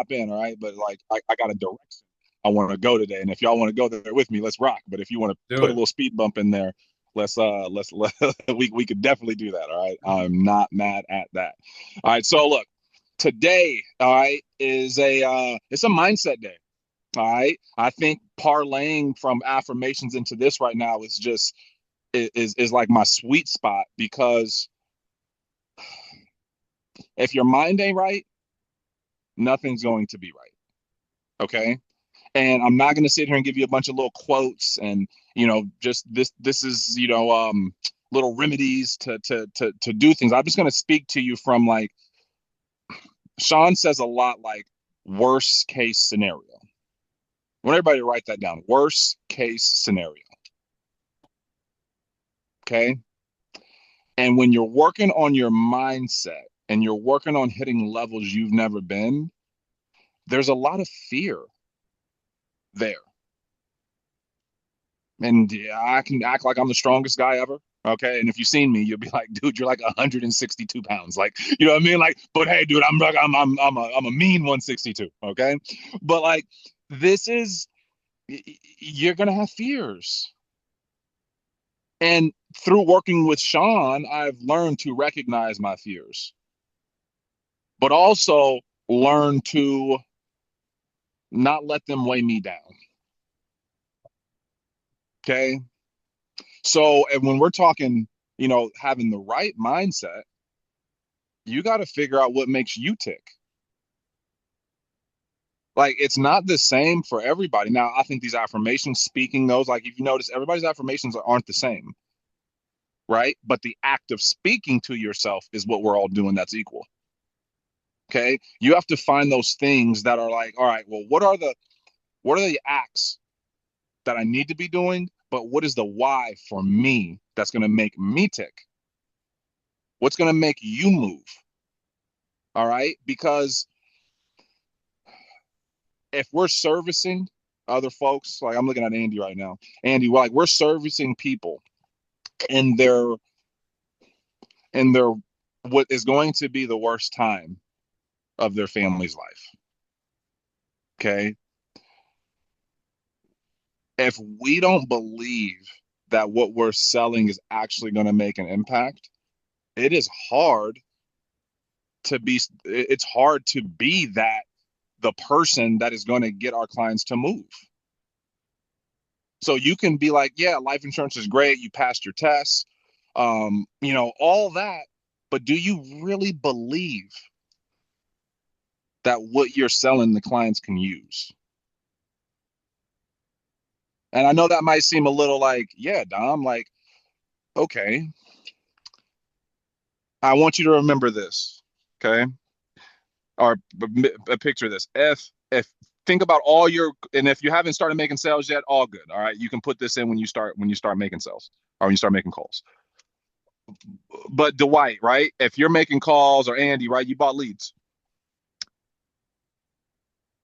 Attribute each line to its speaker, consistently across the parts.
Speaker 1: hop in, all right? But like, I got a direction I want to go today, and if y'all want to go there with me, let's rock. But if you want to
Speaker 2: Do
Speaker 1: put a
Speaker 2: it.
Speaker 1: little speed bump in there, let's we could definitely do that. All right, I'm not mad at that. All right, so look, today, all right, is a it's a mindset day. All right, I think parlaying from affirmations into this right now is just is like my sweet spot because if your mind ain't right, nothing's going to be right. Okay. And I'm not going to sit here and give you a bunch of little quotes and, just this is, little remedies to do things. I'm just going to speak to you from like Sean says a lot like worst case scenario. I want everybody to write that down. Worst case scenario. Okay. And when you're working on your mindset and you're working on hitting levels you've never been, there's a lot of fear there. And yeah, I can act like I'm the strongest guy ever. Okay. And if you've seen me, you'll be like, dude, you're like 162 pounds. Like, you know what I mean? Like, but hey, dude, I'm a mean 162. Okay. But like, this is, you're going to have fears. And through working with Sean, I've learned to recognize my fears, but also learn to not let them weigh me down. Okay. So, and when we're talking, having the right mindset, you got to figure out what makes you tick. Like it's not the same for everybody. Now, I think these affirmations, speaking those, like if you notice, everybody's affirmations aren't the same, right? But the act of speaking to yourself is what we're all doing that's equal. Okay. You have to find those things that are like, all right, well, what are the acts that I need to be doing? But what is the why for me that's going to make me tick? What's going to make you move? All right. Because if we're servicing other folks, like I'm looking at Andy right now, Andy, we're servicing people in their what is going to be the worst time of their family's life. Okay. If we don't believe that what we're selling is actually going to make an impact, it is hard it's hard to be that the person that is going to get our clients to move. So you can be like, yeah, life insurance is great. You passed your tests, all that. But do you really believe that what you're selling the clients can use? And I know that might seem a little like, yeah, Dom, like, okay, I want you to remember this, okay? Or picture this. If think about all your, and if you haven't started making sales yet, all good. All right, you can put this in when you start making sales or when you start making calls. But Dwight, right? If you're making calls or Andy, right? You bought leads.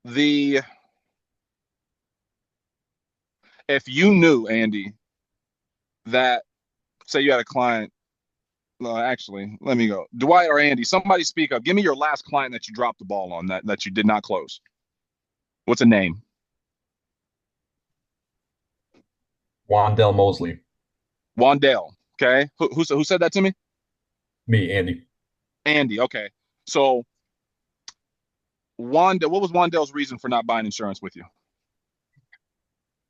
Speaker 1: The If you knew Andy that say you had a client, actually, let me go. Dwight or Andy, somebody speak up. Give me your last client that you dropped the ball on that you did not close. What's a name?
Speaker 2: Wandell Mosley.
Speaker 1: Wandale. Okay. Who said that to me?
Speaker 2: Me, Andy.
Speaker 1: Andy. Okay. So what was Wandale's reason for not buying insurance with you?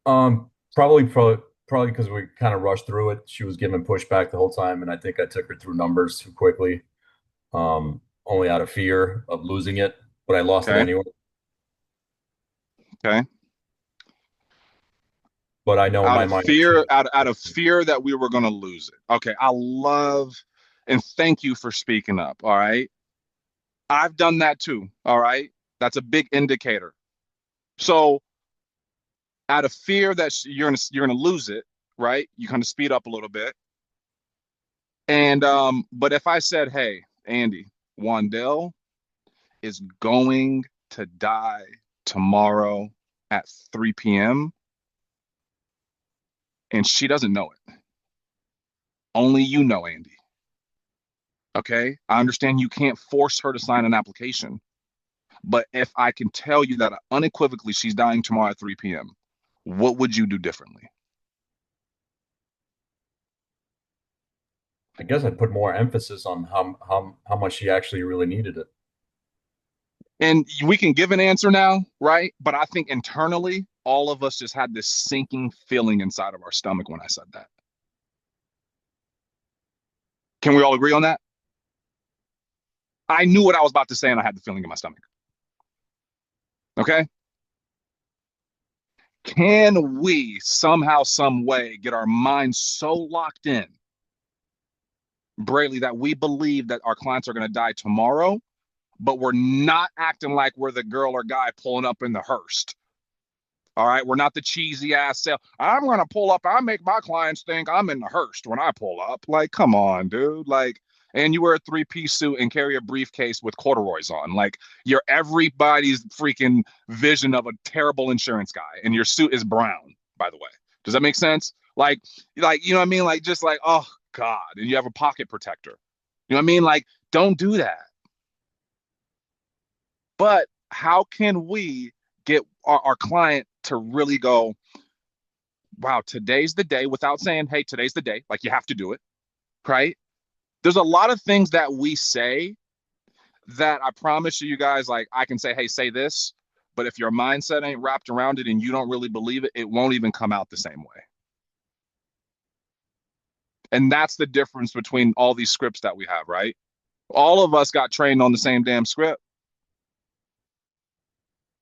Speaker 2: Probably because we kind of rushed through it. She was giving pushback the whole time, and I think I took her through numbers too quickly, only out of fear of losing it, but I lost it
Speaker 1: Okay.
Speaker 2: anyway.
Speaker 1: Okay.
Speaker 2: But I know in
Speaker 1: Out
Speaker 2: my
Speaker 1: of
Speaker 2: mind,
Speaker 1: fear,
Speaker 2: she,
Speaker 1: out of fear that we were going to lose it. Okay. I love and thank you for speaking up. All right. I've done that too. All right. That's a big indicator. So out of fear that you're gonna lose it, right? You kind of speed up a little bit. And but if I said, hey, Andy, Wandell is going to die tomorrow at 3 p.m. and she doesn't know it. Only you know, Andy. Okay. I understand you can't force her to sign an application, But if I can tell you that unequivocally she's dying tomorrow at 3 p.m., what would you do differently?
Speaker 2: I guess I'd put more emphasis on how much she actually really needed it.
Speaker 1: And we can give an answer now, right? But I think internally, all of us just had this sinking feeling inside of our stomach when I said that. Can we all agree on that? I knew what I was about to say and I had the feeling in my stomach. Okay. Can we somehow, some way get our minds so locked in, Braley, that we believe that our clients are going to die tomorrow, but we're not acting like we're the girl or guy pulling up in the hearse? All right. We're not the cheesy ass sale. I'm going to pull up. I make my clients think I'm in the hearse when I pull up. Like, come on, dude. Like, and you wear a three-piece suit and carry a briefcase with corduroys on. Like, you're everybody's freaking vision of a terrible insurance guy. And your suit is brown, by the way. Does that make sense? You know what I mean? Like, just like, oh, God. And you have a pocket protector. You know what I mean? Like, don't do that. But how can we get our client to really go, wow, today's the day, without saying, hey, today's the day, like you have to do it, right? There's a lot of things that we say that I promise you guys, like I can say, hey, say this, but if your mindset ain't wrapped around it and you don't really believe it, it won't even come out the same way. And that's the difference between all these scripts that we have, right? All of us got trained on the same damn script.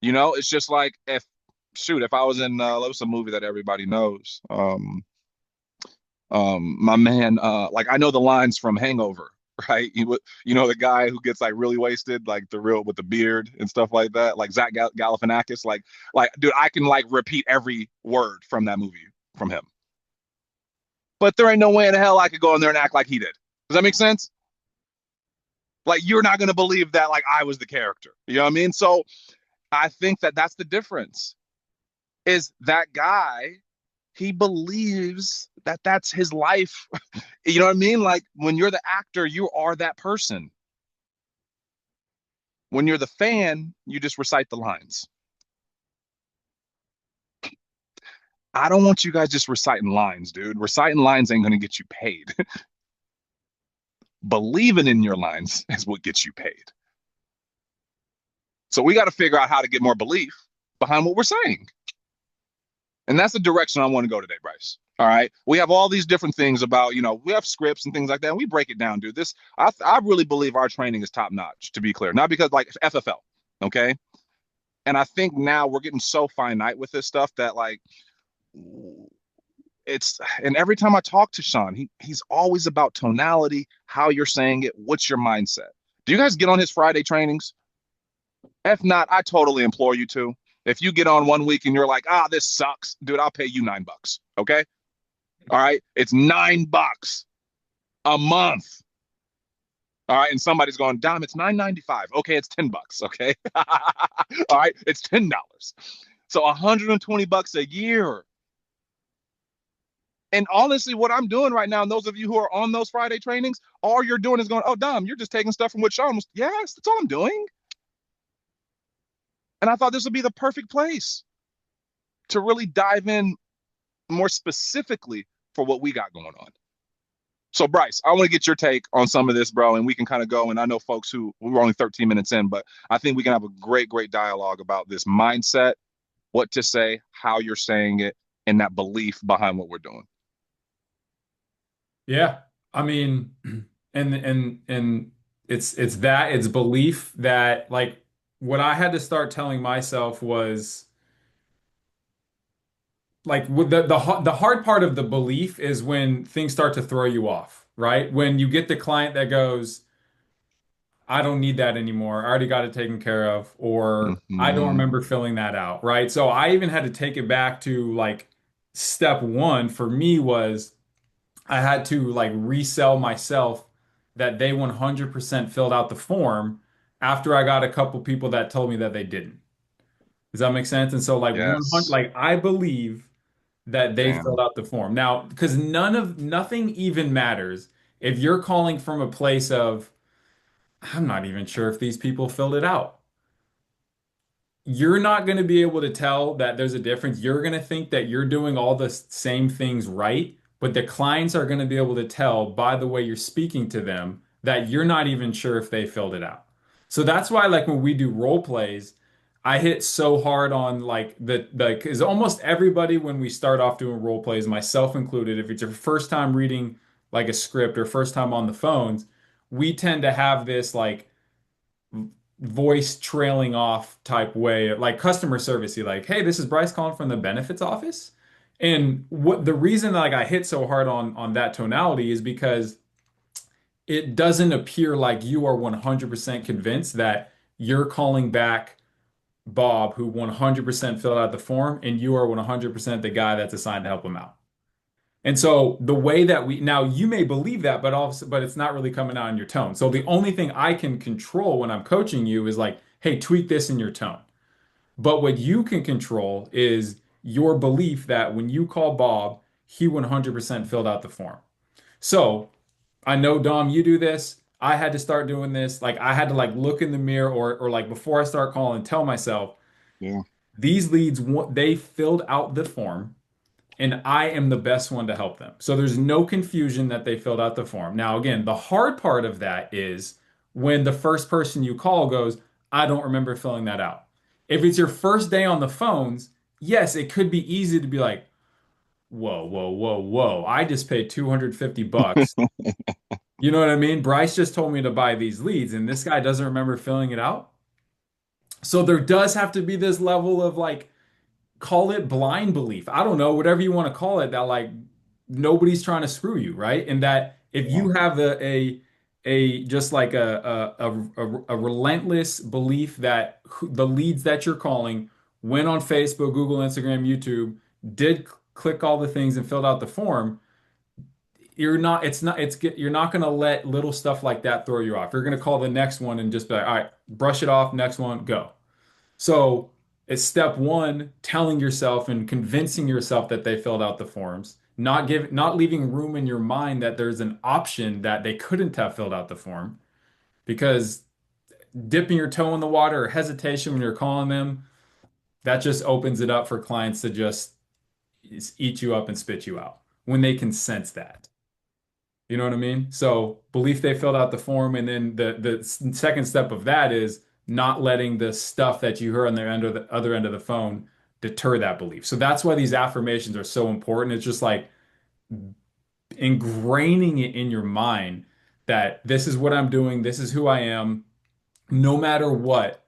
Speaker 1: You know, it's just like if I was in what's a movie that everybody knows? My man, like I know the lines from Hangover, right? You know the guy who gets like really wasted, like the real with the beard and stuff like that, like Zach Galifianakis. Like, dude, I can like repeat every word from that movie from him. But there ain't no way in hell I could go in there and act like he did. Does that make sense? Like, you're not gonna believe that like I was the character. You know what I mean? So I think that that's the difference. Is that guy? He believes that that's his life. You know what I mean? Like when you're the actor, you are that person. When you're the fan, you just recite the lines. I don't want you guys just reciting lines, dude. Reciting lines ain't going to get you paid. Believing in your lines is what gets you paid. So we got to figure out how to get more belief behind what we're saying. And that's the direction I want to go today, Bryce. All right. We have all these different things about, we have scripts and things like that. And we break it down, dude. I really believe our training is top notch, to be clear. Not because like FFL. Okay. And I think now we're getting so finite with this stuff that like and every time I talk to Sean, he's always about tonality, how you're saying it, what's your mindset. Do you guys get on his Friday trainings? If not, I totally implore you to. If you get on one week and you're like, this sucks, dude, I'll pay you $9. Okay. All right. It's $9 a month. All right. And somebody's going, Dom, it's $9.95. Okay. It's $10. Okay. All right. It's $10. So $120 a year. And honestly, what I'm doing right now, and those of you who are on those Friday trainings, all you're doing is going, oh, Dom, you're just taking stuff from what Sean was. Yes, that's all I'm doing. And I thought this would be the perfect place to really dive in more specifically for what we got going on. So, Bryce, I want to get your take on some of this, bro, and we can kind of go. And I know folks who we're only 13 minutes in, but I think we can have a great, great dialogue about this mindset, what to say, how you're saying it, and that belief behind what we're doing.
Speaker 3: Yeah. I mean, and it's belief that like what I had to start telling myself was like with the hard part of the belief is when things start to throw you off, right? When you get the client that goes, I don't need that anymore. I already got it taken care of, or I don't
Speaker 1: Mm-hmm.
Speaker 3: remember filling that out, right? So I even had to take it back to like step one for me was I had to like resell myself that they 100% filled out the form after I got a couple people that told me that they didn't. Does that make sense? And so like 100,
Speaker 1: Yes.
Speaker 3: like I believe that they filled
Speaker 1: Damn.
Speaker 3: out the form. Now, because nothing even matters if you're calling from a place of I'm not even sure if these people filled it out. you're not going to be able to tell that there's a difference. You're going to think that you're doing all the same things right, but the clients are going to be able to tell by the way you're speaking to them that you're not even sure if they filled it out. So that's why, like when we do role plays, I hit so hard on like the because almost everybody when we start off doing role plays, myself included, if it's your first time reading like a script or first time on the phones, we tend to have this like voice trailing off type way, like customer servicey, like, hey, this is Bryce calling from the benefits office. And what the reason like I hit so hard on that tonality is because it doesn't appear like you are 100% convinced that you're calling back Bob, who 100% filled out the form, and you are 100% the guy that's assigned to help him out. And so the way that we now you may believe that, but also but it's not really coming out in your tone. So the only thing I can control when I'm coaching you is like, hey, tweak this in your tone. But what you can control is your belief that when you call Bob, he 100% filled out the form. So I know Dom, you do this. I had to start doing this. Like I had to like look in the mirror or like before I start calling, tell myself
Speaker 1: Yeah.
Speaker 3: these leads they filled out the form and I am the best one to help them. So there's no confusion that they filled out the form. Now, again, the hard part of that is when the first person you call goes, I don't remember filling that out. If it's your first day on the phones, yes, it could be easy to be like, whoa, whoa, whoa, whoa. I just paid 250 bucks. You know what I mean? Bryce just told me to buy these leads, and this guy doesn't remember filling it out. So there does have to be this level of like, call it blind belief. I don't know, whatever you want to call it, that like nobody's trying to screw you, right? And that if
Speaker 1: Yeah.
Speaker 3: you have a just like a relentless belief that the leads that you're calling went on Facebook, Google, Instagram, YouTube, did click all the things and filled out the form, you're not going to let little stuff like that throw you off. You're going to call the next one and just be like, all right, brush it off, next one, go. So it's step one, telling yourself and convincing yourself that they filled out the forms, not leaving room in your mind that there's an option that they couldn't have filled out the form, because dipping your toe in the water or hesitation when you're calling them, that just opens it up for clients to just eat you up and spit you out when they can sense that. You know what I mean? So belief they filled out the form, and then the second step of that is not letting the stuff that you hear on the end of the other end of the phone deter that belief. So that's why these affirmations are so important. It's just like ingraining it in your mind that this is what I'm doing, this is who I am, no matter what,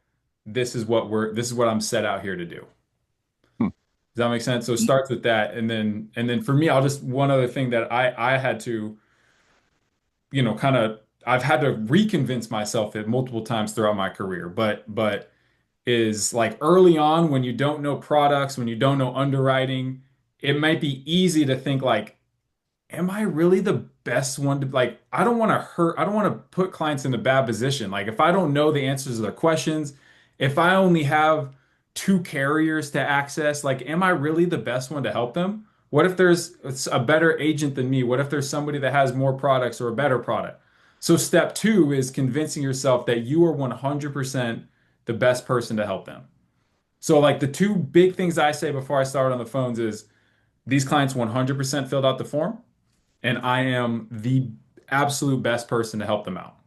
Speaker 3: this is what I'm set out here to do.
Speaker 1: Hmm.
Speaker 3: Does that make sense? So it starts with that, and then for me, I'll just one other thing that I had to kind of I've had to reconvince myself it multiple times throughout my career, but is like early on when you don't know products, when you don't know underwriting, it might be easy to think like, am I really the best one to like, I don't want to put clients in a bad position. Like if I don't know the answers to their questions, if I only have two carriers to access, like am I really the best one to help them? What if there's a better agent than me? What if there's somebody that has more products or a better product? So step two is convincing yourself that you are 100% the best person to help them. So like the two big things I say before I start on the phones is these clients 100% filled out the form and I am the absolute best person to help them out.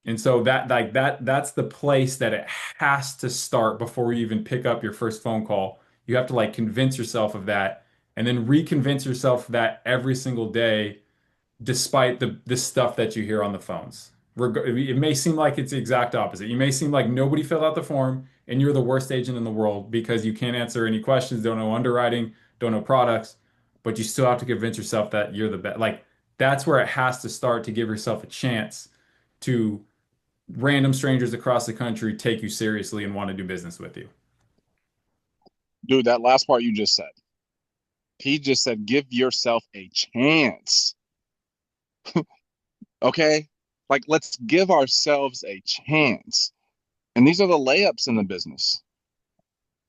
Speaker 3: And so that's the place that it has to start before you even pick up your first phone call. You have to like convince yourself of that and then reconvince yourself of that every single day, despite the stuff that you hear on the phones. It may seem like it's the exact opposite. You may seem like nobody filled out the form and you're the worst agent in the world because you can't answer any questions, don't know underwriting, don't know products, but you still have to convince yourself that you're the best. Like that's where it has to start to give yourself a chance to random strangers across the country take you seriously and want to do business with you.
Speaker 1: Dude, that last part you just said. He just said, give yourself a chance. Okay? Like, let's give ourselves a chance. And these are the layups in the business.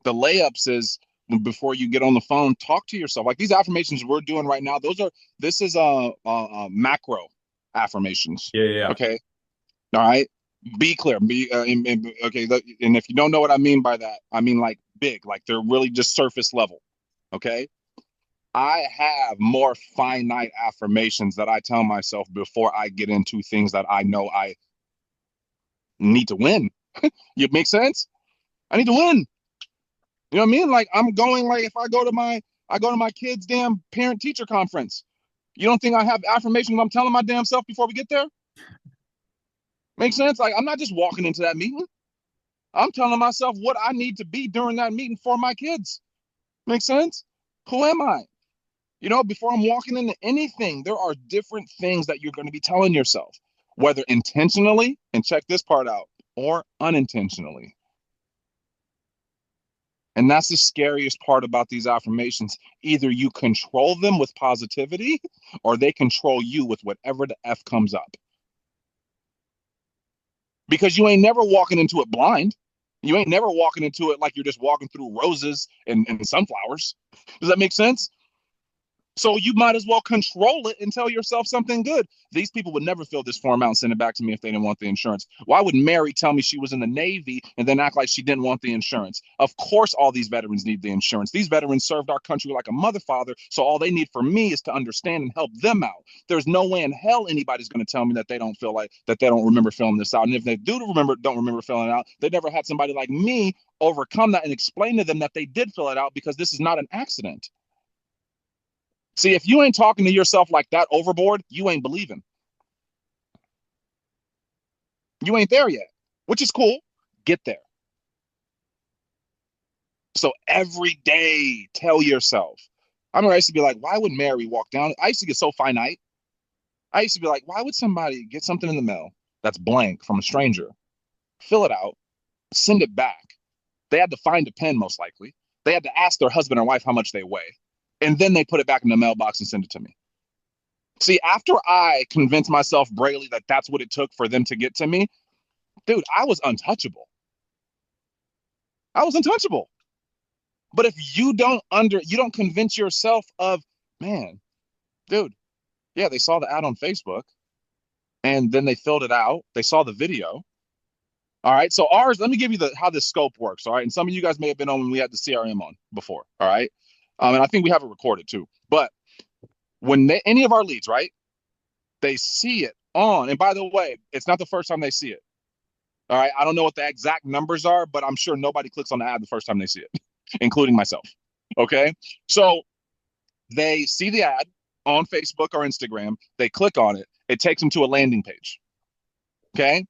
Speaker 1: The layups is before you get on the phone, talk to yourself. Like these affirmations we're doing right now, this is a macro affirmations.
Speaker 3: Yeah, yeah,
Speaker 1: Okay. All right. Be clear. Okay. And if you don't know what I mean by that, I mean like big, like they're really just surface level. Okay. I have more finite affirmations that I tell myself before I get into things that I know I need to win. You make sense? I need to win. You know what I mean? Like I'm going like if I go to my kids' damn parent teacher conference. You don't think I have affirmations I'm telling my damn self before we get there? Make sense? Like I'm not just walking into that meeting. I'm telling myself what I need to be during that meeting for my kids. Make sense? Who am I? You know, before I'm walking into anything, there are different things that you're going to be telling yourself, whether intentionally, and check this part out, or unintentionally. And that's the scariest part about these affirmations. Either you control them with positivity or they control you with whatever the F comes up. Because you ain't never walking into it blind. You ain't never walking into it like you're just walking through roses and sunflowers. Does that make sense? So you might as well control it and tell yourself something good. These people would never fill this form out and send it back to me if they didn't want the insurance. Why would Mary tell me she was in the Navy and then act like she didn't want the insurance? Of course, all these veterans need the insurance. These veterans served our country like a mother father. So all they need from me is to understand and help them out. There's no way in hell anybody's going to tell me that they don't feel like that they don't remember filling this out. And if they don't remember filling it out, they never had somebody like me overcome that and explain to them that they did fill it out because this is not an accident. See, if you ain't talking to yourself like that overboard, you ain't believing. You ain't there yet, which is cool. Get there. So every day, tell yourself. I remember I used to be like, why would Mary walk down? I used to get so finite. I used to be like, why would somebody get something in the mail that's blank from a stranger, fill it out, send it back? They had to find a pen, most likely. They had to ask their husband or wife how much they weigh. And then they put it back in the mailbox and send it to me. See, after I convinced myself, Braley, that that's what it took for them to get to me, dude, I was untouchable. I was untouchable. But if you don't convince yourself of, man, dude, yeah, they saw the ad on Facebook and then they filled it out. They saw the video. All right. So ours, let me give you how this scope works. All right. And some of you guys may have been on when we had the CRM on before. All right. And I think we have it recorded too. But when any of our leads, right, they see it on, and by the way, it's not the first time they see it. All right. I don't know what the exact numbers are, but I'm sure nobody clicks on the ad the first time they see it, including myself. Okay. So they see the ad on Facebook or Instagram. They click on it. It takes them to a landing page. Okay.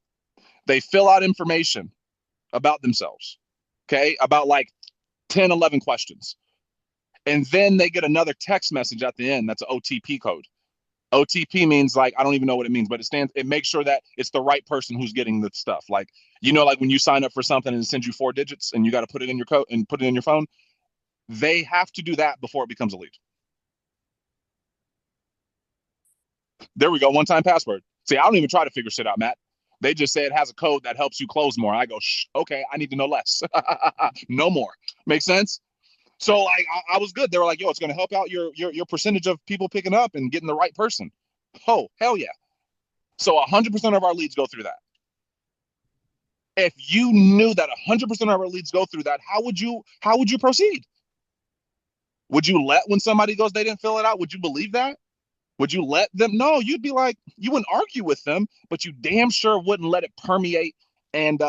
Speaker 1: They fill out information about themselves. Okay. About like 10, 11 questions. And then they get another text message at the end. That's an OTP code. OTP means like, I don't even know what it means, but it makes sure that it's the right person who's getting the stuff. Like, like when you sign up for something and it sends you 4 digits and you got to put it in your code and put it in your phone, they have to do that before it becomes a lead. There we go. One-time password. See, I don't even try to figure shit out, Matt. They just say it has a code that helps you close more. I go, okay, I need to know less. No more. Make sense? So like I was good. They were like, yo, it's going to help out your percentage of people picking up and getting the right person. Oh, hell yeah. So 100% of our leads go through that. If you knew that 100% of our leads go through that, how would you proceed? Would you let when somebody goes, they didn't fill it out? Would you believe that? Would you let them? No, you'd be like, you wouldn't argue with them, but you damn sure wouldn't let it permeate and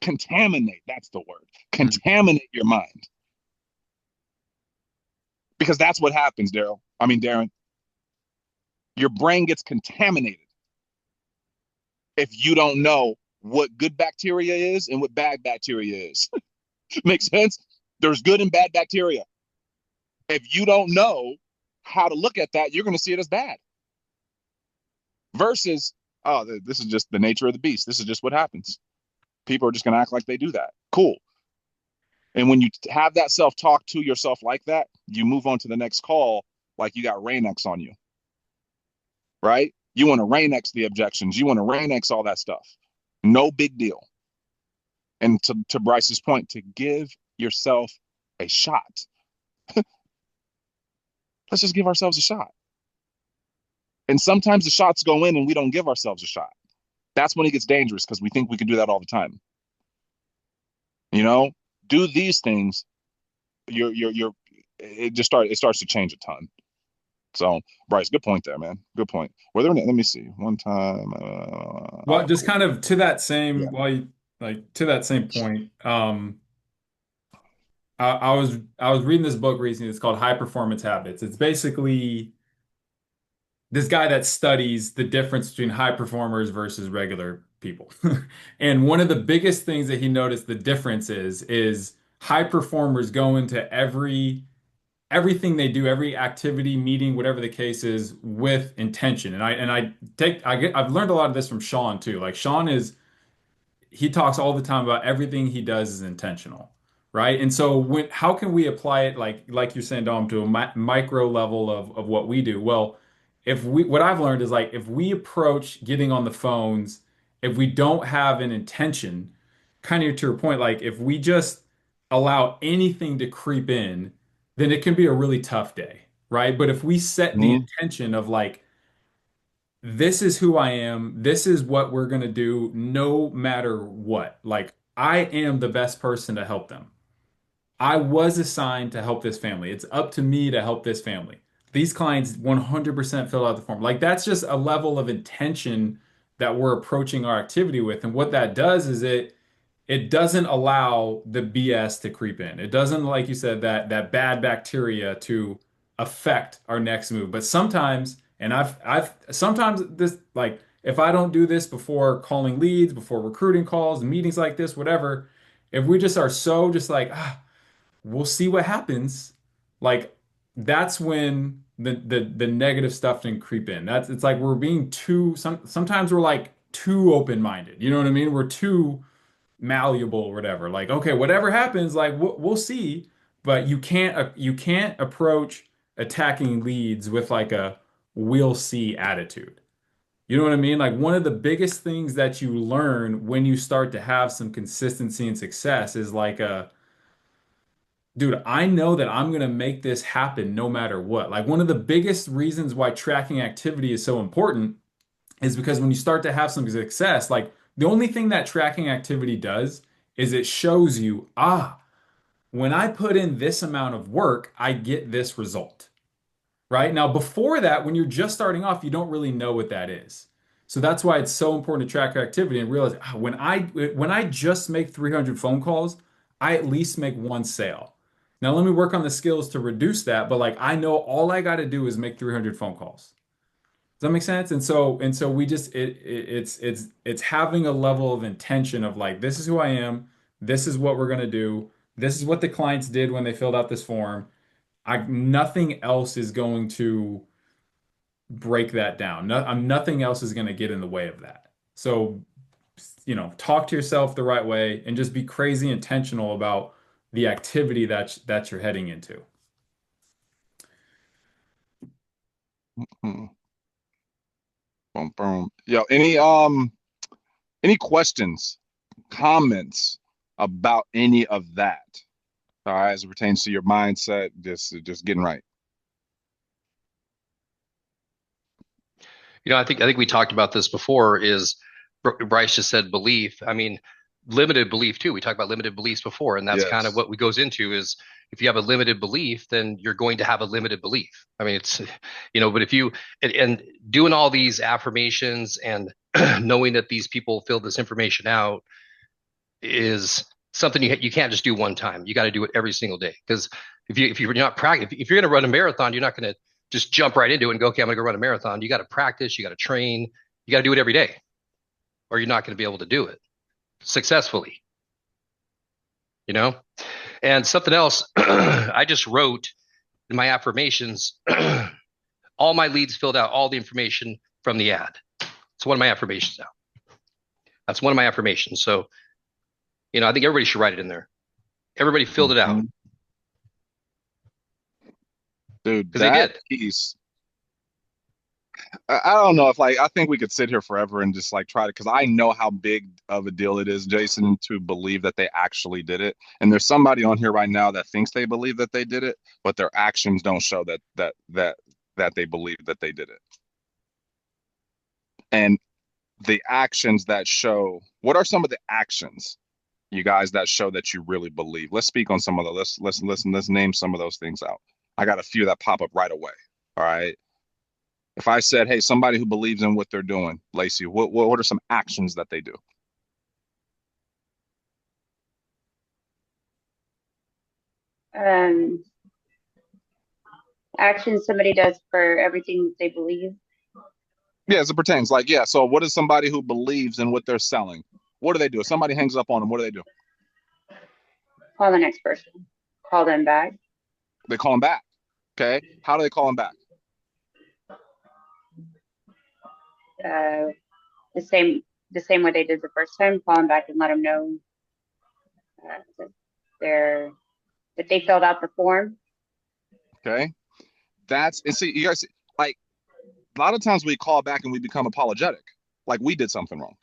Speaker 1: contaminate. That's the word. Contaminate your mind. Because that's what happens, Darren. Your brain gets contaminated if you don't know what good bacteria is and what bad bacteria is. Makes sense? There's good and bad bacteria. If you don't know how to look at that, you're going to see it as bad. Versus, oh, this is just the nature of the beast. This is just what happens. People are just going to act like they do that. Cool. And when you have that self-talk to yourself like that, you move on to the next call like you got Rain-X on you. Right? You want to Rain-X the objections. You want to Rain-X all that stuff. No big deal. And to Bryce's point, to give yourself a shot. Let's just give ourselves a shot. And sometimes the shots go in and we don't give ourselves a shot. That's when it gets dangerous because we think we can do that all the time. You know, do these things. It starts to change a ton. So, Bryce, good point there, man. Good point. Let me see. One time. All
Speaker 3: Well,
Speaker 1: right,
Speaker 3: just
Speaker 1: cool.
Speaker 3: kind of to that same,
Speaker 1: Yeah.
Speaker 3: well, like to that same point, I was reading this book recently. It's called High Performance Habits. It's basically this guy that studies the difference between high performers versus regular people. And one of the biggest things that he noticed the difference is high performers go into everything they do, every activity, meeting, whatever the case is, with intention. I've learned a lot of this from Sean too. Like Sean is he talks all the time about everything he does is intentional, right? And so how can we apply it like you're saying, Dom, to a micro level of what we do? Well, if we what I've learned is like if we approach getting on the phones, if we don't have an intention, kind of to your point, like if we just allow anything to creep in, then it can be a really tough day, right? But if we set the
Speaker 1: Mhm.
Speaker 3: intention of like this is who I am. This is what we're going to do no matter what. Like, I am the best person to help them. I was assigned to help this family. It's up to me to help this family. These clients 100% fill out the form. Like, that's just a level of intention that we're approaching our activity with. And what that does is it doesn't allow the BS to creep in. It doesn't, like you said, that bad bacteria to affect our next move. But sometimes, and I've sometimes this like if I don't do this before calling leads, before recruiting calls, meetings like this, whatever, if we just are so just like we'll see what happens, like that's when the negative stuff can creep in. That's it's like we're being sometimes we're like too open-minded. You know what I mean? We're too malleable or whatever. Like, okay, whatever happens, like we'll see, but you can't approach attacking leads with like a we'll see attitude. You know what I mean? Like one of the biggest things that you learn when you start to have some consistency and success is like dude, I know that I'm going to make this happen no matter what. Like one of the biggest reasons why tracking activity is so important is because when you start to have some success, like the only thing that tracking activity does is it shows you, when I put in this amount of work, I get this result, right? Now, before that, when you're just starting off, you don't really know what that is. So that's why it's so important to track your activity and realize when I just make 300 phone calls, I at least make one sale. Now let me work on the skills to reduce that, but like I know all I got to do is make 300 phone calls. Does that make sense? And so we just it's having a level of intention of like this is who I am, this is what we're gonna do, this is what the clients did when they filled out this form. Nothing else is going to break that down. Nothing else is gonna get in the way of that. So, talk to yourself the right way and just be crazy intentional about the activity that you're heading into.
Speaker 1: Mhm. Boom, boom. Yo, any questions, comments about any of that? All right, as it pertains to your mindset, just getting right.
Speaker 4: I think we talked about this before. Is Bryce just said belief? I mean, limited belief too. We talked about limited beliefs before, and that's kind of
Speaker 1: Yes.
Speaker 4: what we goes into is if you have a limited belief, then you're going to have a limited belief. I mean, but if you and doing all these affirmations and knowing that these people fill this information out is something you can't just do one time. You got to do it every single day because if you're not practice if you're going to run a marathon, you're not going to just jump right into it and go, okay, I'm going to go run a marathon. You got to practice, you got to train, you got to do it every day, or you're not going to be able to do it successfully. You know. And something else, I just wrote in my affirmations. All my leads filled out all the information from the ad. It's one of my affirmations now. That's one of my affirmations. So, I think everybody should write it in there. Everybody filled it out
Speaker 1: Mhm. Dude,
Speaker 4: because they
Speaker 1: that
Speaker 4: did.
Speaker 1: piece, I don't know if like I think we could sit here forever and just like try to because I know how big of a deal it is, Jason, to believe that they actually did it. And there's somebody on here right now that thinks they believe that they did it, but their actions don't show that they believe that they did it. And the actions that show, what are some of the actions, you guys, that show that you really believe? Let's speak on some of the, let's name some of those things out. I got a few that pop up right away. All right. If I said, hey, somebody who believes in what they're doing, Lacey, what are some actions that they do?
Speaker 5: Action somebody does for everything that they believe.
Speaker 1: Yeah, as it pertains. Like, yeah. So what is somebody who believes in what they're selling? What do they do? If somebody hangs up on them, what do they do?
Speaker 5: Call the next person. Call them back.
Speaker 1: They call them back. Okay. How do they call them back?
Speaker 5: The same way they did the first time. Call them back and let them know that they filled out the form.
Speaker 1: Okay. And see, you guys, like, a lot of times we call back and we become apologetic, like we did something wrong.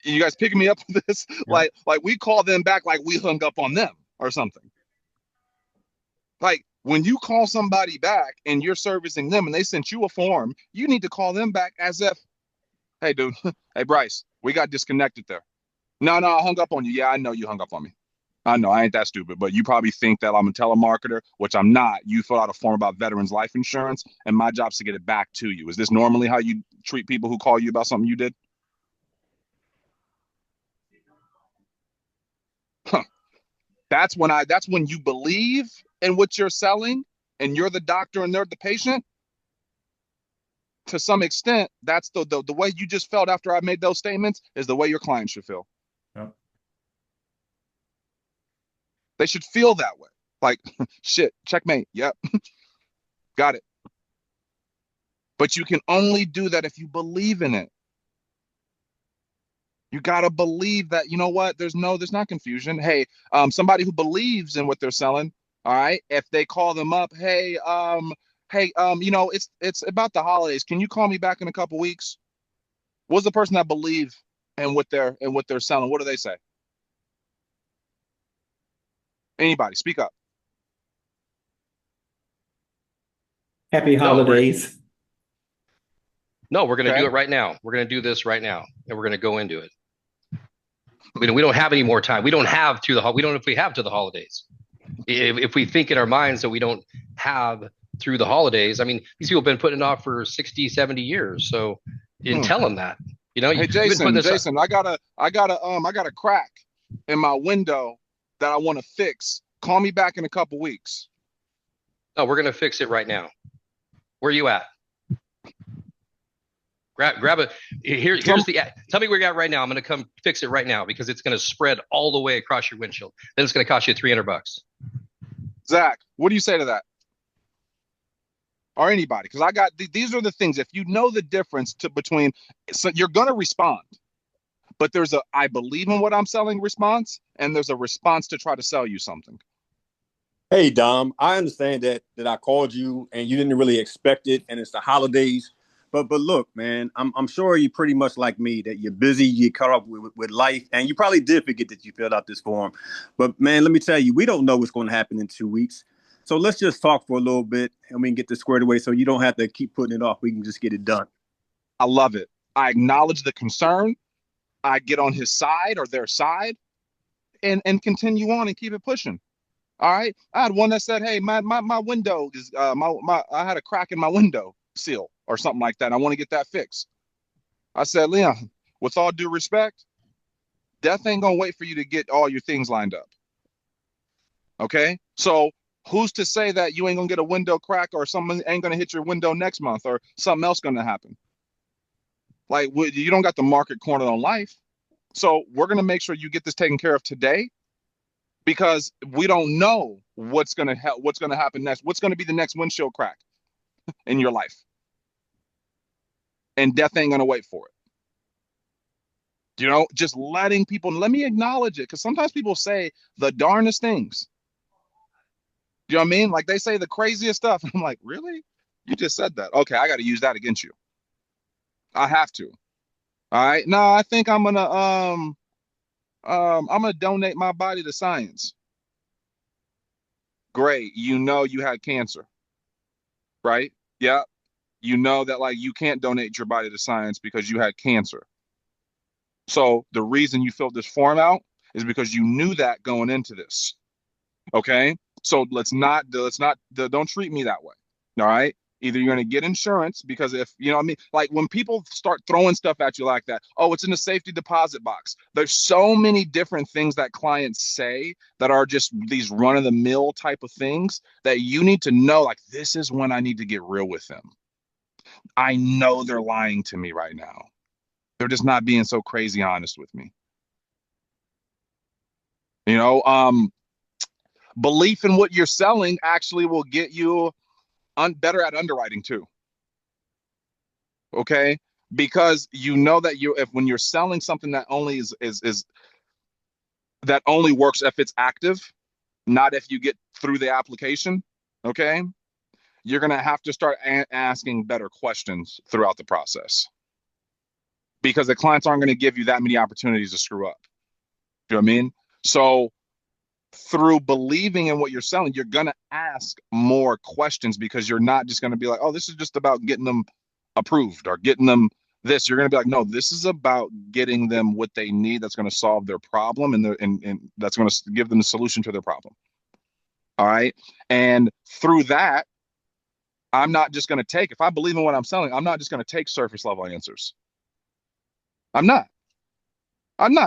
Speaker 1: You guys picking me up on this? Yeah. Like we call them back like we hung up on them or something. Like when you call somebody back and you're servicing them and they sent you a form, you need to call them back as if, hey, dude, hey, Bryce, we got disconnected there. No, I hung up on you. Yeah, I know you hung up on me. I know I ain't that stupid, but you probably think that I'm a telemarketer, which I'm not. You fill out a form about veterans life insurance, and my job's to get it back to you. Is this normally how you treat people who call you about something you did? Huh. That's when you believe in what you're selling, and you're the doctor and they're the patient. To some extent, that's the way you just felt after I made those statements is the way your client should feel.
Speaker 3: Yeah.
Speaker 1: They should feel that way. Like, shit, checkmate. Yep. Got it. But you can only do that if you believe in it. You got to believe that, you know what? There's not confusion. Hey, somebody who believes in what they're selling, all right, if they call them up, hey, you know, it's about the holidays. Can you call me back in a couple weeks? What's the person that believe in what they're selling? What do they say? Anybody, speak up.
Speaker 6: Happy holidays.
Speaker 4: No, we're going to do it right now. We're going to do this right now, and we're going to go into it. We don't have any more time. We don't have to if we have to the holidays. If we think in our minds that we don't have through the holidays, I mean, these people have been putting it off for 60, 70 years. So tell them that, you know.
Speaker 1: Hey, Jason, I got a crack in my window that I want to fix. Call me back in a couple weeks.
Speaker 4: No, we're going to fix it right now. Where are you at? Grab it. Tell me where you're at right now. I'm going to come fix it right now because it's going to spread all the way across your windshield. Then it's going to cost you $300.
Speaker 1: Zach, what do you say to that? Or anybody? Because these are the things. If you know the difference between, so you're going to respond. But there's a I believe in what I'm selling response, and there's a response to try to sell you something.
Speaker 7: Hey, Dom, I understand that I called you and you didn't really expect it, and it's the holidays. But look, man, I'm sure you're pretty much like me, that you're busy, you get caught up with life, and you probably did forget that you filled out this form. But, man, let me tell you, we don't know what's going to happen in 2 weeks. So let's just talk for a little bit, and we can get this squared away so you don't have to keep putting it off. We can just get it done.
Speaker 1: I love it. I acknowledge the concern. I get on his side or their side and continue on and keep it pushing. All right. I had one that said, hey, my window is I had a crack in my window seal or something like that. I want to get that fixed. I said, Leon, with all due respect, death ain't gonna wait for you to get all your things lined up. Okay. So who's to say that you ain't gonna get a window crack or someone ain't gonna hit your window next month or something else gonna happen? Like, you don't got the market cornered on life. So we're going to make sure you get this taken care of today because we don't know what's going to happen next. What's going to be the next windshield crack in your life? And death ain't going to wait for it. You know, just letting people, let me acknowledge it, because sometimes people say the darndest things. Do you know what I mean? Like they say the craziest stuff. I'm like, really? You just said that. Okay, I got to use that against you. I have to. All right. No, I think I'm gonna donate my body to science. Great. You know you had cancer. Right? Yeah. You know that like you can't donate your body to science because you had cancer. So the reason you filled this form out is because you knew that going into this. Okay? So don't treat me that way. All right? Either you're going to get insurance because if, you know what I mean? Like when people start throwing stuff at you like that, oh, it's in the safety deposit box. There's so many different things that clients say that are just these run of the mill type of things that you need to know, like, this is when I need to get real with them. I know they're lying to me right now. They're just not being so crazy honest with me. You know, belief in what you're selling actually will get you better at underwriting too. Okay, because you know that when you're selling something that only is that only works if it's active, not if you get through the application. Okay, you're gonna have to start asking better questions throughout the process because the clients aren't going to give you that many opportunities to screw up. You know what I mean? So through believing in what you're selling, you're going to ask more questions because you're not just going to be like, oh, this is just about getting them approved or getting them this. You're going to be like, no, this is about getting them what they need that's going to solve their problem and that's going to give them the solution to their problem. All right. And through that, I'm not just going to take, if I believe in what I'm selling, I'm not just going to take surface level answers. I'm not.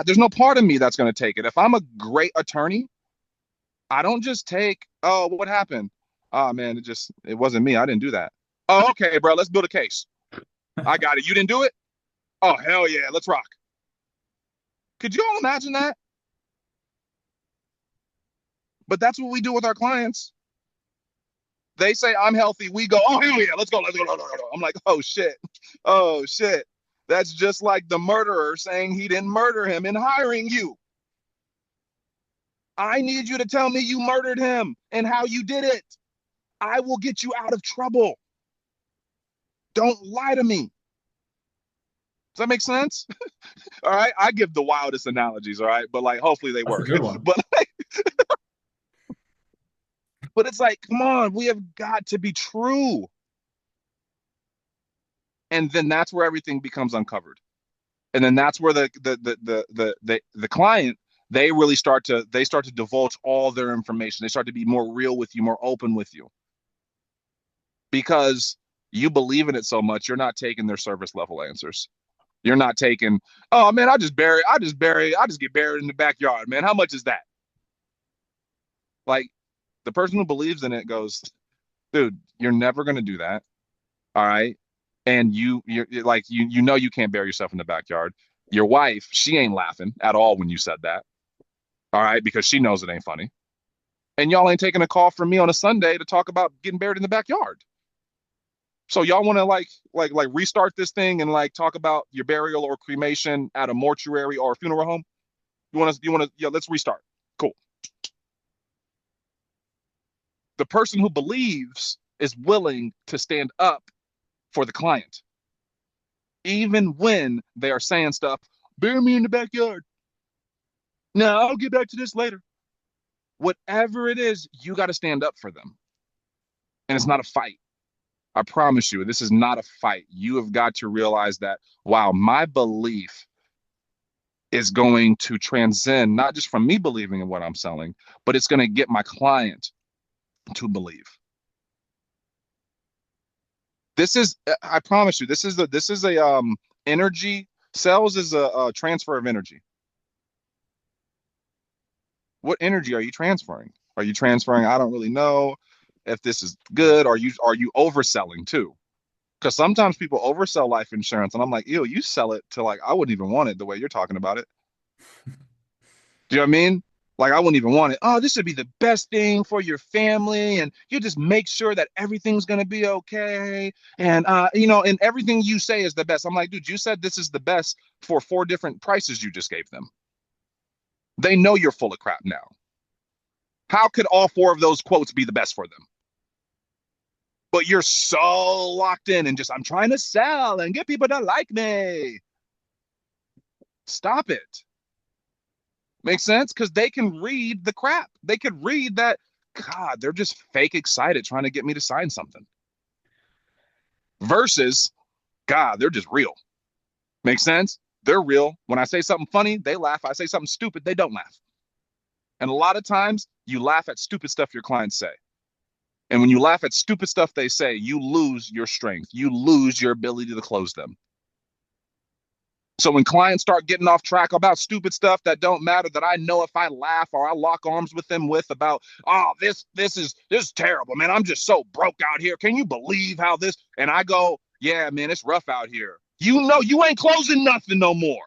Speaker 1: There's no part of me that's going to take it. If I'm a great attorney, I don't just take, oh, what happened? Oh man, it wasn't me. I didn't do that. Oh, okay, bro, let's build a case. I got it. You didn't do it? Oh, hell yeah, let's rock. Could you all imagine that? But that's what we do with our clients. They say, I'm healthy. We go, oh, hell yeah, let's go. I'm like, oh, shit. Oh, shit. That's just like the murderer saying he didn't murder him and hiring you. I need you to tell me you murdered him and how you did it. I will get you out of trouble. Don't lie to me. Does that make sense? All right. I give the wildest analogies. All right. But like, hopefully they work.
Speaker 3: Good one.
Speaker 1: But it's like, come on, we have got to be true. And then that's where everything becomes uncovered. And then that's where the client, they really start to divulge all their information. They start to be more real with you, more open with you. Because you believe in it so much, you're not taking their service level answers. You're not taking, oh man, I just get buried in the backyard, man. How much is that? Like the person who believes in it goes, dude, you're never gonna do that. All right. And you're like, you know you can't bury yourself in the backyard. Your wife, she ain't laughing at all when you said that. All right, because she knows it ain't funny. And y'all ain't taking a call from me on a Sunday to talk about getting buried in the backyard. So y'all want to like restart this thing and like talk about your burial or cremation at a mortuary or a funeral home? You want to yeah, let's restart. Cool. The person who believes is willing to stand up for the client. Even when they are saying stuff, bury me in the backyard. No, I'll get back to this later. Whatever it is, you got to stand up for them. And it's not a fight. I promise you, this is not a fight. You have got to realize that, wow, my belief is going to transcend not just from me believing in what I'm selling, but it's going to get my client to believe. This is, I promise you, this is a energy. Sales is a transfer of energy. What energy are you transferring? Are you transferring, I don't really know if this is good, or are you overselling too? Because sometimes people oversell life insurance, and I'm like, ew, you sell it to like I wouldn't even want it the way you're talking about it. Do you know what I mean? Like I wouldn't even want it. Oh, this would be the best thing for your family, and you just make sure that everything's gonna be okay. And and everything you say is the best. I'm like, dude, you said this is the best for 4 different prices you just gave them. They know you're full of crap now. How could all 4 of those quotes be the best for them? But you're so locked in and just, I'm trying to sell and get people to like me. Stop it. Makes sense? Because they can read the crap. They could read that, God, they're just fake excited trying to get me to sign something. versus, God, they're just real. Make sense? They're real. When I say something funny, they laugh. I say something stupid, they don't laugh. And a lot of times you laugh at stupid stuff your clients say. And when you laugh at stupid stuff they say, you lose your strength. You lose your ability to close them. So when clients start getting off track about stupid stuff that don't matter, that I know if I laugh or I lock arms with them with about, oh, this is terrible, man. I'm just so broke out here. Can you believe how this? And I go, yeah, man, it's rough out here. You know, you ain't closing nothing no more.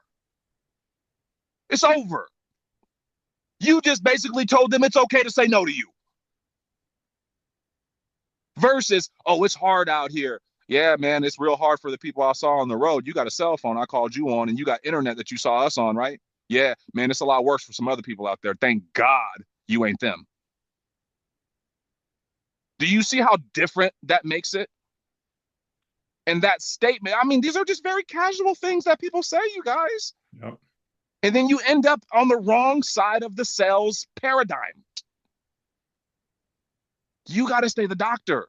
Speaker 1: It's over. You just basically told them it's okay to say no to you. Versus, oh, it's hard out here. Yeah, man, it's real hard for the people I saw on the road. You got a cell phone I called you on, and you got internet that you saw us on, right? Yeah, man, it's a lot worse for some other people out there. Thank God you ain't them. Do you see how different that makes it? And that statement, I mean, these are just very casual things that people say, you guys.
Speaker 3: Yep.
Speaker 1: And then you end up on the wrong side of the sales paradigm. You got to stay the doctor.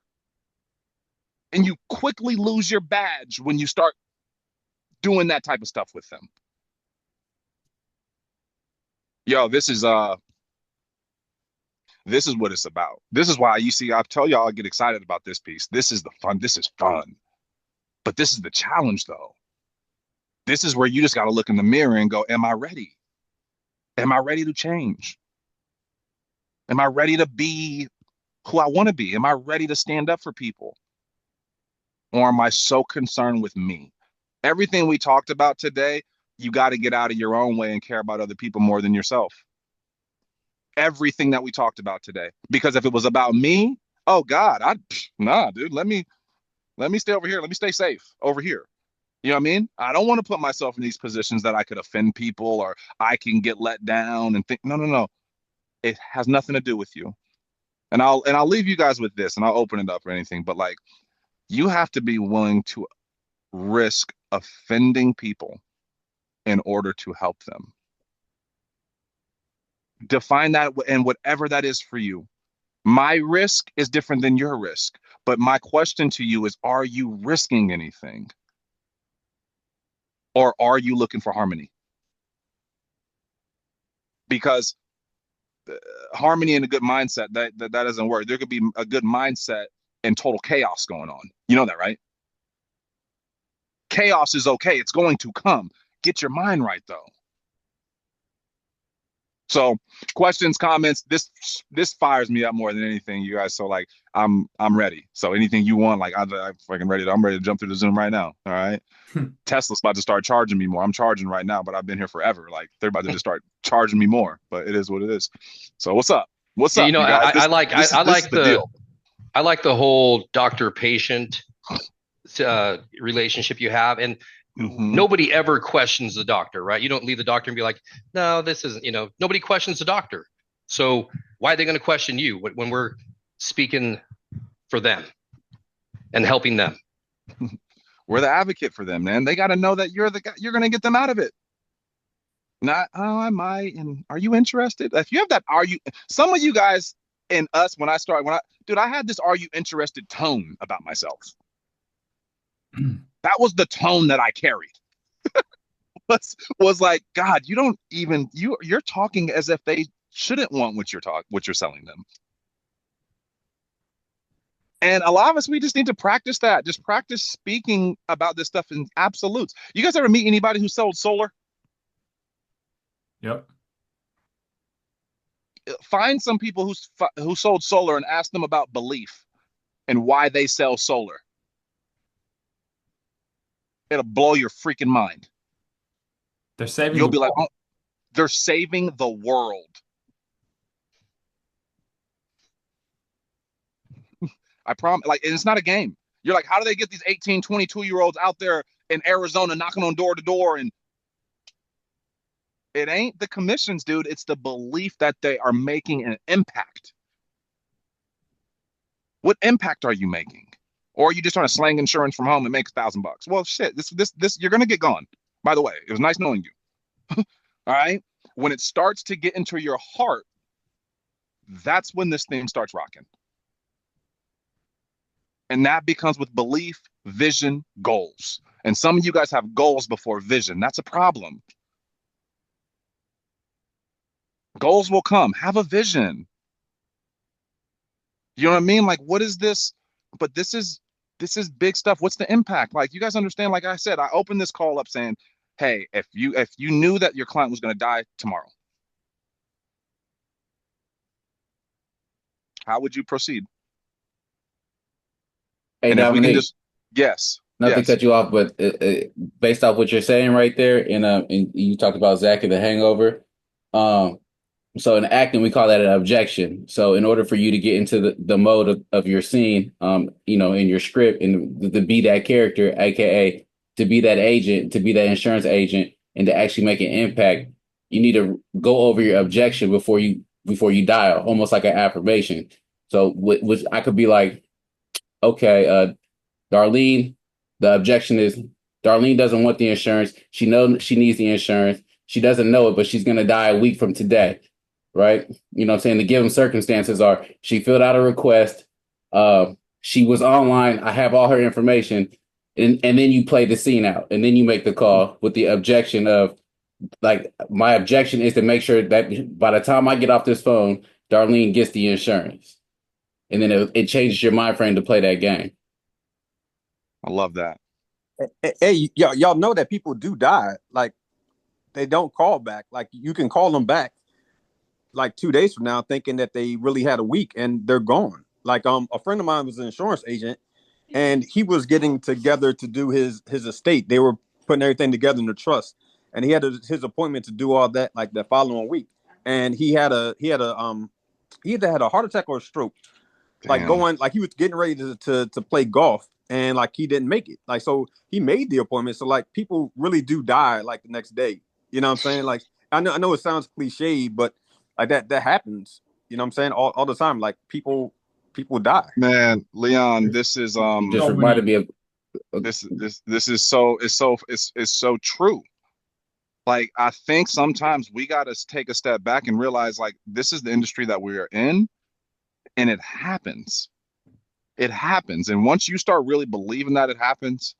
Speaker 1: And you quickly lose your badge when you start doing that type of stuff with them. Yo, this is what it's about. This is why you see, I tell y'all I get excited about this piece. This is the fun. This is fun. But this is the challenge though. This is where you just got to look in the mirror and go, am I ready? Am I ready to change? Am I ready to be who I want to be? Am I ready to stand up for people? Or am I so concerned with me? Everything we talked about today, you got to get out of your own way and care about other people more than yourself. Everything that we talked about today. Because if it was about me, oh God, nah, dude, let me stay over here. Let me stay safe over here. You know what I mean? I don't want to put myself in these positions that I could offend people or I can get let down and think, no. It has nothing to do with you. And I'll leave you guys with this and I'll open it up or anything, but like, you have to be willing to risk offending people in order to help them. Define that, and whatever that is for you. My risk is different than your risk. But my question to you is, are you risking anything? Or are you looking for harmony? Because harmony and a good mindset, that doesn't work. There could be a good mindset and total chaos going on. You know that, right? Chaos is okay. It's going to come. Get your mind right, though. So, questions, comments. This fires me up more than anything, you guys. So, like, I'm ready. So, anything you want, like, I'm fucking ready. I'm ready to jump through the Zoom right now. All right. Tesla's about to start charging me more. I'm charging right now, but I've been here forever. Like, they're about to just start charging me more. But it is what it is. So, what's up? What's up?
Speaker 4: You know,
Speaker 1: you guys?
Speaker 4: I like the whole doctor-patient relationship you have, and nobody ever questions the doctor, right? You don't leave the doctor and be like, no, this isn't, nobody questions the doctor. So why are they going to question you when we're speaking for them and helping them?
Speaker 1: We're the advocate for them, man. They got to know that you're the guy, you're going to get them out of it. Not, oh, I might. And are you interested? If you have that, some of you guys and us, dude, I had this, are you interested tone about myself. That was the tone that I carried. was like, God, you don't even, you're talking as if they shouldn't want what you're selling them. And a lot of us, we just need to practice that. Just practice speaking about this stuff in absolutes. You guys ever meet anybody who sold solar?
Speaker 3: Yep.
Speaker 1: Find some people who sold solar and ask them about belief and why they sell solar. It'll blow your freaking mind.
Speaker 3: They're saving.
Speaker 1: You'll be like, oh, they're saving the world. I promise. Like, and it's not a game. You're like, how do they get these 18, 22-year-olds out there in Arizona knocking on door to door? And it ain't the commissions, dude. It's the belief that they are making an impact. What impact are you making? Or are you just trying to slang insurance from home and make $1,000? Well, shit, this you're gonna get gone. By the way, it was nice knowing you. All right. When it starts to get into your heart, that's when this thing starts rocking. And that becomes with belief, vision, goals. And some of you guys have goals before vision. That's a problem. Goals will come. Have a vision. You know what I mean? Like, what is this? But this is big stuff. What's the impact? Like, you guys understand? Like I said, I opened this call up saying, hey, if you knew that your client was going to die tomorrow, how would you proceed?
Speaker 8: Hey,
Speaker 1: And if we can
Speaker 8: Dominique,
Speaker 1: just, yes,
Speaker 8: not to
Speaker 1: yes,
Speaker 8: cut you off, but based off what you're saying right there, and you talked about Zach and the Hangover. So in acting, we call that an objection. So in order for you to get into the mode of your scene, in your script and to be that character, aka to be that agent, to be that insurance agent, and to actually make an impact, you need to go over your objection before you dial, almost like an affirmation. So which I could be like, okay, Darlene, the objection is Darlene doesn't want the insurance. She knows she needs the insurance. She doesn't know it, but she's going to die a week from today. Right. You know what I'm saying? The given circumstances are she filled out a request. She was online. I have all her information. And then you play the scene out and then you make the call with the objection of like, my objection is to make sure that by the time I get off this phone, Darlene gets the insurance. And then it changes your mind frame to play that game.
Speaker 1: I love that.
Speaker 7: Hey, y'all know that people do die. Like, they don't call back. Like, you can call them back like 2 days from now thinking that they really had a week and they're gone. Like, a friend of mine was an insurance agent and he was getting together to do his estate. They were putting everything together in the trust, and he had his appointment to do all that like the following week. And he either had a heart attack or a stroke. Like,
Speaker 1: Damn.
Speaker 7: going, like, he was getting ready to play golf, and like he didn't make it. Like, so he made the appointment. So like, people really do die like the next day. You know what I'm saying? Like, I know it sounds cliche, but like that happens. You know what I'm saying? All the time. Like, people die.
Speaker 1: Man, Leon, this is
Speaker 8: You just reminded me of
Speaker 1: this is so true. Like, I think sometimes we got to take a step back and realize, like, this is the industry that we are in, and it happens. It happens. And once you start really believing that it happens,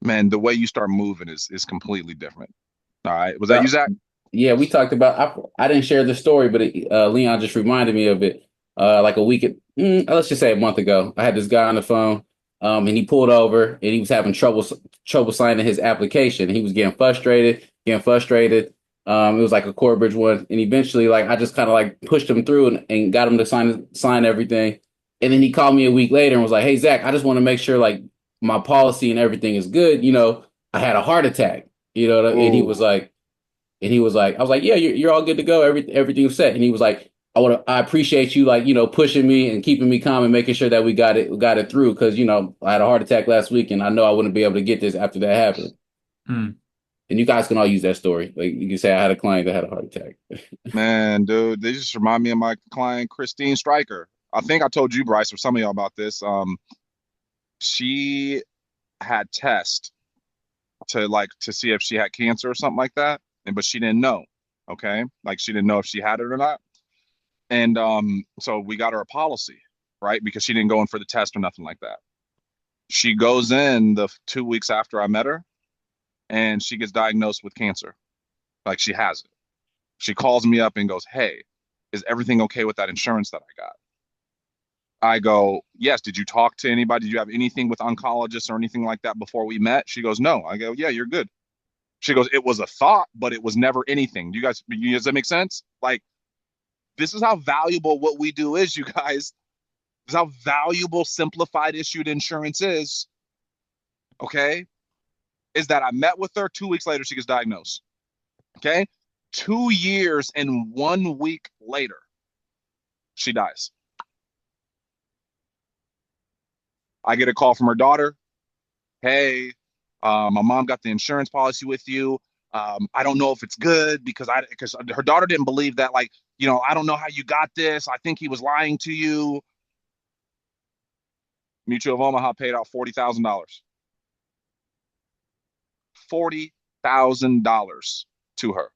Speaker 1: man, the way you start moving is completely different. All right. Was that you, Zach?
Speaker 8: Yeah, we talked about. I didn't share the story, but Leon just reminded me of it. Like a week, let's just say a month ago, I had this guy on the phone, and he pulled over, and he was having trouble signing his application. He was getting frustrated. It was like a Corbridge one, and eventually, like, I just kind of like pushed him through and got him to sign everything. And then he called me a week later and was like, "Hey, Zach, I just want to make sure like my policy and everything is good. You know, I had a heart attack. You know," and he was like. And he was like, I was like, yeah, you're all good to go. Everything's set. And he was like, I appreciate you, like, pushing me and keeping me calm and making sure that we got it through. Cause I had a heart attack last week and I know I wouldn't be able to get this after that happened. And you guys can all use that story. Like, you can say I had a client that had a heart attack.
Speaker 1: Man, dude, they just remind me of my client, Christine Stryker. I think I told you, Bryce, or some of y'all about this. She had tests to see if she had cancer or something like that. But she didn't know. Okay. Like, she didn't know if she had it or not. And so we got her a policy, right? Because she didn't go in for the test or nothing like that. She goes in the 2 weeks after I met her, and she gets diagnosed with cancer. Like, she has it. She calls me up and goes, "Hey, is everything okay with that insurance that I got?" I go, "Yes. Did you talk to anybody? Did you have anything with oncologists or anything like that before we met?" She goes, "No." I go, "Yeah, you're good." She goes, "It was a thought, but it was never anything." Does that make sense? Like, this is how valuable what we do is, you guys. This is how valuable simplified issued insurance is. Okay. Is that I met with her 2 weeks later, she gets diagnosed. Okay. 2 years and 1 week later, she dies. I get a call from her daughter. "Hey, my mom got the insurance policy with you. I don't know if it's good because her daughter didn't believe that, like, I don't know how you got this. I think he was lying to you." Mutual of Omaha paid out $40,000. $40,000 to her.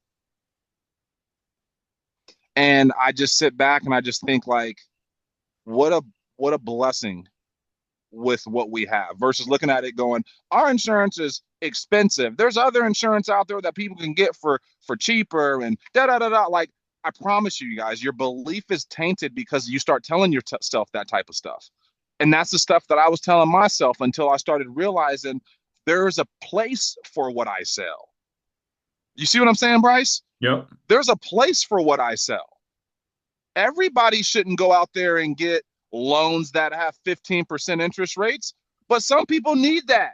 Speaker 1: And I just sit back and I just think, like, what a blessing with what we have versus looking at it going, our insurance is expensive. There's other insurance out there that people can get for cheaper and da da da da. Like, I promise you guys, your belief is tainted because you start telling yourself that type of stuff. And that's the stuff that I was telling myself until I started realizing there's a place for what I sell. You see what I'm saying, Bryce?
Speaker 3: Yep.
Speaker 1: There's a place for what I sell. Everybody shouldn't go out there and get loans that have 15% interest rates, but some people need that.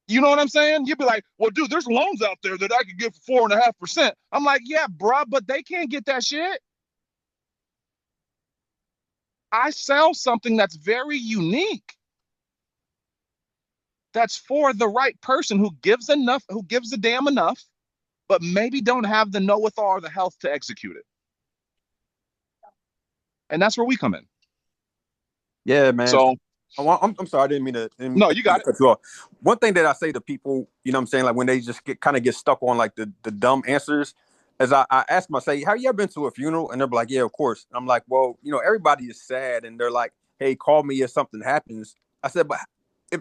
Speaker 1: You know what I'm saying? You'd be like, well, dude, there's loans out there that I could get for 4.5%. I'm like, yeah, bruh, but they can't get that shit. I sell something that's very unique. That's for the right person who gives a damn enough, but maybe don't have the know-with-all or the health to execute it. And that's where we come in.
Speaker 7: Yeah, man.
Speaker 1: So
Speaker 7: I'm sorry, I didn't mean to.
Speaker 1: No, you got it.
Speaker 7: Cut you off. One thing that I say to people, you know what I'm saying, like when they just get stuck on like the dumb answers, is I ask them, I say, have you ever been to a funeral? And they're like, yeah, of course. And I'm like, well, you know, everybody is sad and they're like, hey, call me if something happens. I said, but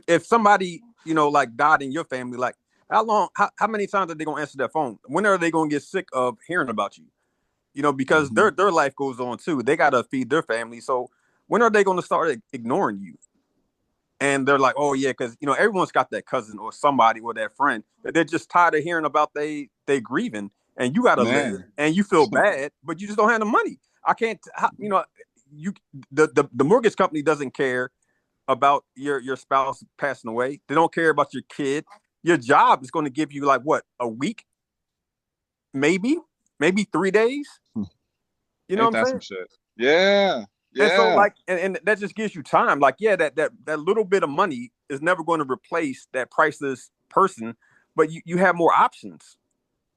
Speaker 7: if somebody, you know, like died in your family, like how many times are they gonna answer their phone? When are they gonna get sick of hearing about you? You know, because their life goes on too. They gotta feed their family. So when are they gonna start ignoring you? And they're like, oh yeah, because you know everyone's got that cousin or somebody or that friend that they're just tired of hearing about they grieving, and you gotta live and you feel bad, but you just don't have the money. I can't, you know, the mortgage company doesn't care about your spouse passing away. They don't care about your kid. Your job is going to give you like what, a week, maybe 3 days. You know what I'm saying?
Speaker 1: Some shit. Yeah. Yeah.
Speaker 7: And so like, and that just gives you time. Like, yeah, that little bit of money is never going to replace that priceless person, but you have more options.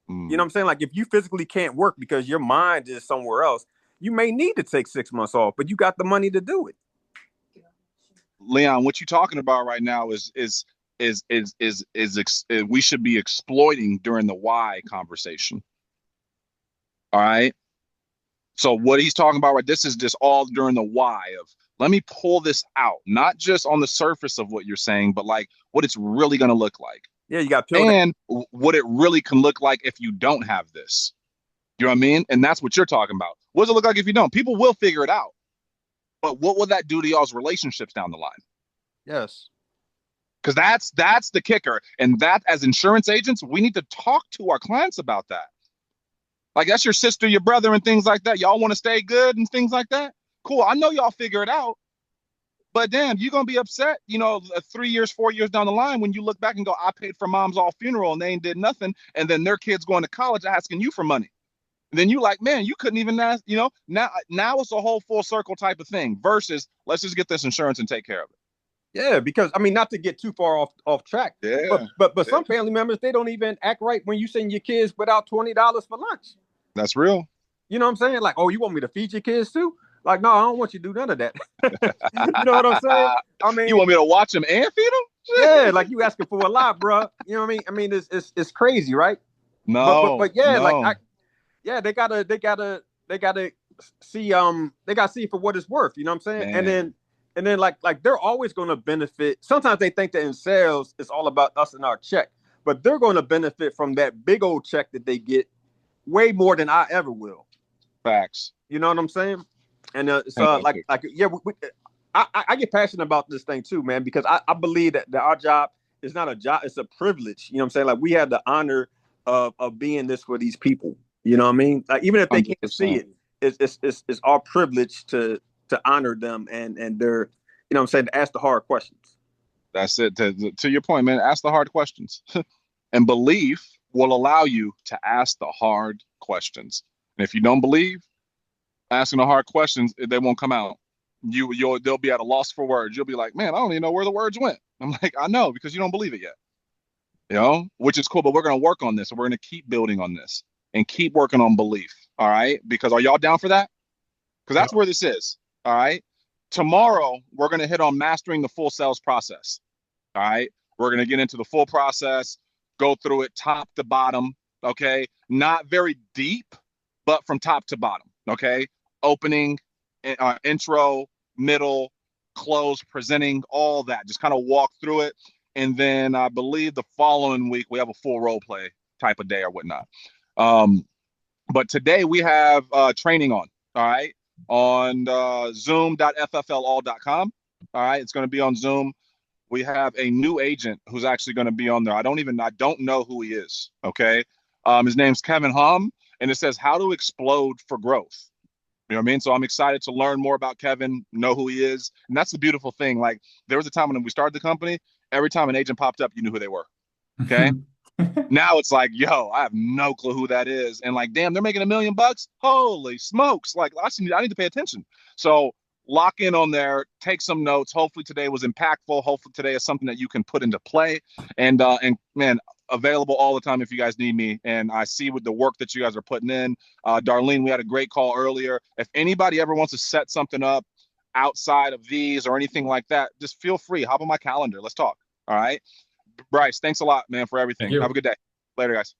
Speaker 7: You know what I'm saying? Like if you physically can't work because your mind is somewhere else, you may need to take 6 months off, but you got the money to do it.
Speaker 1: Leon, what you're talking about right now is we should be exploiting during the why conversation. All right. So what he's talking about, right? This is just all during the why of, let me pull this out, not just on the surface of what you're saying, but like what it's really going to look like.
Speaker 7: Yeah, you got to
Speaker 1: and what it really can look like if you don't have this. You know what I mean? And that's what you're talking about. What does it look like if you don't? People will figure it out. But what will that do to y'all's relationships down the line?
Speaker 7: Yes.
Speaker 1: Because that's the kicker. And that, as insurance agents, we need to talk to our clients about that. Like, that's your sister, your brother, and things like that. Y'all want to stay good and things like that? Cool. I know y'all figure it out. But damn, you're going to be upset, you know, 3 years, 4 years down the line when you look back and go, I paid for mom's all funeral and they ain't did nothing. And then their kids going to college asking you for money. And then you like, man, you couldn't even ask, you know, now it's a whole full circle type of thing versus let's just get this insurance and take care of it.
Speaker 7: Yeah, because I mean, not to get too far off track.
Speaker 1: Yeah.
Speaker 7: But some family members, they don't even act right when you send your kids without $20 for lunch.
Speaker 1: That's real.
Speaker 7: You know what I'm saying? Like, oh, you want me to feed your kids too? Like, no, I don't want you to do none of that. You know what I'm saying? I mean,
Speaker 1: you want me to watch them and feed them?
Speaker 7: Yeah, like you asking for a lot, bro. You know what I mean? I mean, it's crazy, right?
Speaker 1: No,
Speaker 7: but yeah,
Speaker 1: no.
Speaker 7: like they gotta see they gotta see for what it's worth. You know what I'm saying?
Speaker 1: Man.
Speaker 7: And then like they're always going to benefit. Sometimes they think that in sales it's all about us and our check, but they're going to benefit from that big old check that they get way more than I ever will.
Speaker 1: Facts.
Speaker 7: You know what I'm saying? And like yeah, I get passionate about this thing too, man, because I believe that our job is not a job, it's a privilege. You know what I'm saying? Like we have the honor of being this for these people. You know what I mean? Like even if they
Speaker 1: 100%.
Speaker 7: can't see it, it's our privilege to honor them and their, you know what I'm saying, to ask the hard questions.
Speaker 1: That's it. To your point, man, ask the hard questions. And belief will allow you to ask the hard questions. And if you don't believe, asking the hard questions, they won't come out. They'll be at a loss for words. You'll be like, man, I don't even know where the words went. I'm like, I know, because you don't believe it yet. You know, which is cool, but we're going to work on this. And we're going to keep building on this and keep working on belief. All right. Because are y'all down for that? Because that's where this is. All right. Tomorrow, we're going to hit on mastering the full sales process. All right. We're going to get into the full process, go through it top to bottom. Okay. Not very deep, but from top to bottom. Okay. Opening, intro, middle, close, presenting, all that. Just kind of walk through it. And then I believe the following week we have a full role play type of day or whatnot. But today we have training on, all right, on zoom.fflall.com. All right, it's going to be on Zoom. We have a new agent who's actually going to be on there. I don't know who he is. Okay. His name's Kevin Hum, and it says how to explode for growth. You know what I mean? So I'm excited to learn more about Kevin, know who he is. And that's the beautiful thing. Like, there was a time when we started the company, every time an agent popped up, you knew who they were. Okay. Now it's like, yo, I have no clue who that is. And like, damn, they're making $1 million. Holy smokes. Like, I need to pay attention. So lock in on there, take some notes. Hopefully today was impactful. Hopefully today is something that you can put into play. And man, available all the time if you guys need me. And I see with the work that you guys are putting in. Darlene, we had a great call earlier. If anybody ever wants to set something up outside of these or anything like that, just feel free. Hop on my calendar. Let's talk. All right. Bryce, thanks a lot, man, for everything. Have a good day. Later, guys.